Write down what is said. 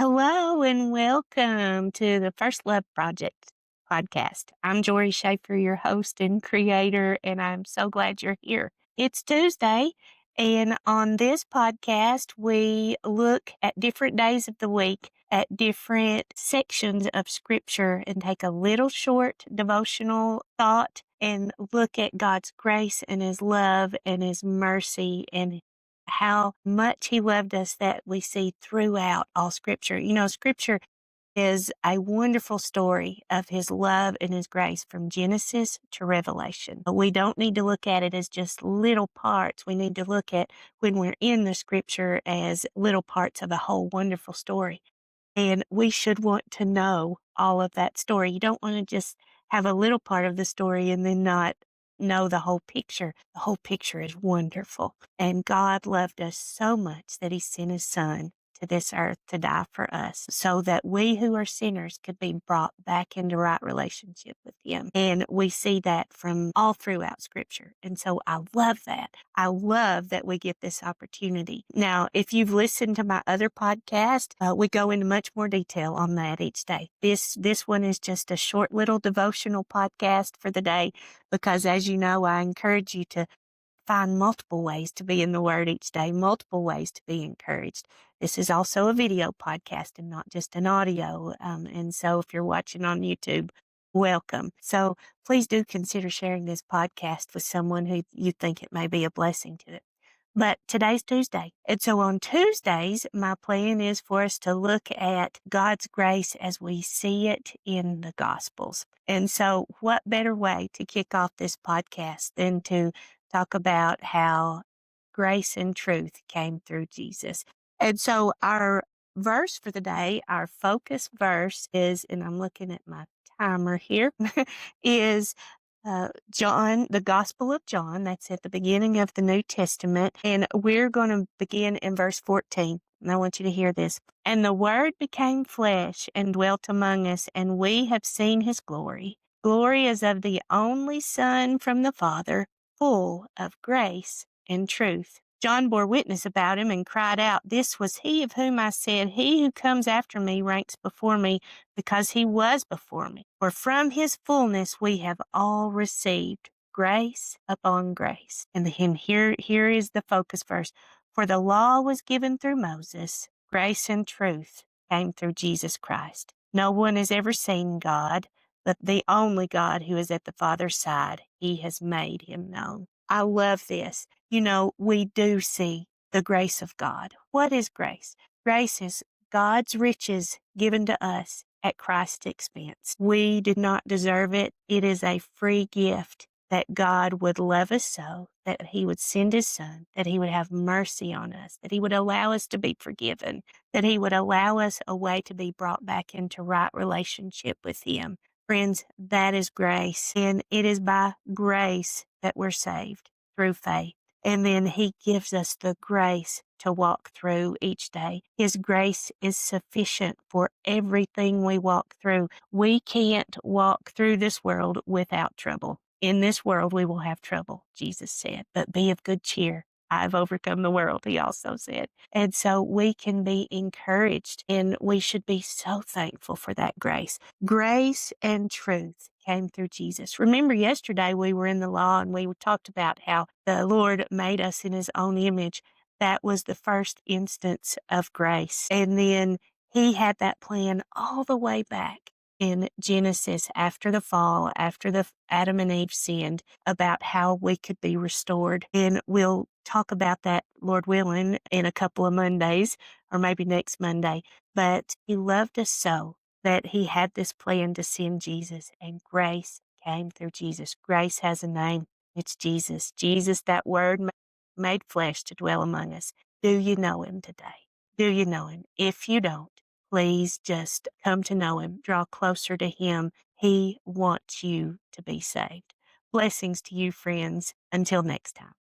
Hello and welcome to the First Love Project podcast. I'm Jori Schaefer, your host and creator, and I'm so glad you're here. It's Tuesday, and on this podcast, we look at different days of the week at different sections of scripture and take a little short devotional thought and look at God's grace and his love and his mercy and how much he loved us that we see throughout all scripture. Scripture is a wonderful story of his love and his grace from Genesis to Revelation. But we don't need to look at it as just little parts. We need to look at when we're in the scripture as little parts of a whole wonderful story. And we should want to know all of that story. You don't want to just have a little part of the story and then not know the whole picture. The whole picture is wonderful. And God loved us so much that he sent his son to this earth to die for us so that we who are sinners could be brought back into right relationship with him. And we see that from all throughout scripture. And so I love that. I love that we get this opportunity. Now, if you've listened to my other podcast, we go into much more detail on that each day. This one is just a short little devotional podcast for the day because, as you know, I encourage you to find multiple ways to be in the Word each day, multiple ways to be encouraged. This is also a video podcast and not just an audio. And so if you're watching on YouTube, welcome. So please do consider sharing this podcast with someone who you think it may be a blessing to it. But today's Tuesday. And so on Tuesdays, my plan is for us to look at God's grace as we see it in the Gospels. And so what better way to kick off this podcast than to talk about how grace and truth came through Jesus. And so our verse for the day, our focus verse is, and I'm looking at my timer here, is John, the Gospel of John. That's at the beginning of the New Testament. And we're going to begin in verse 14. And I want you to hear this. And the Word became flesh and dwelt among us, and we have seen his glory. Glory is of the only Son from the Father, full of grace and truth. John bore witness about him and cried out, "This was he of whom I said, he who comes after me ranks before me, because he was before me. For from his fullness we have all received grace upon grace." And here is the focus verse. For the law was given through Moses, grace and truth came through Jesus Christ. No one has ever seen God, but the only God who is at the Father's side, he has made him known. I love this. We do see the grace of God. What is grace? Grace is God's riches given to us at Christ's expense. We did not deserve it. It is a free gift that God would love us so, that he would send his son, that he would have mercy on us, that he would allow us to be forgiven, that he would allow us a way to be brought back into right relationship with him. Friends, that is grace. And it is by grace that we're saved through faith. And then he gives us the grace to walk through each day. His grace is sufficient for everything we walk through. We can't walk through this world without trouble. In this world, we will have trouble, Jesus said, but be of good cheer. I've overcome the world, he also said. And so we can be encouraged, and we should be so thankful for that grace. Grace and truth came through Jesus. Remember, yesterday we were in the law and we talked about how the Lord made us in his own image. That was the first instance of grace. And then he had that plan all the way back in Genesis after the fall, after the Adam and Eve sinned, about how we could be restored. And we'll talk about that, Lord willing, in a couple of Mondays or maybe next Monday. But he loved us so that he had this plan to send Jesus, and grace came through Jesus. Grace has a name. It's Jesus. Jesus, that word made flesh to dwell among us. Do you know him today? Do you know him? If you don't, please just come to know him. Draw closer to him. He wants you to be saved. Blessings to you, friends. Until next time.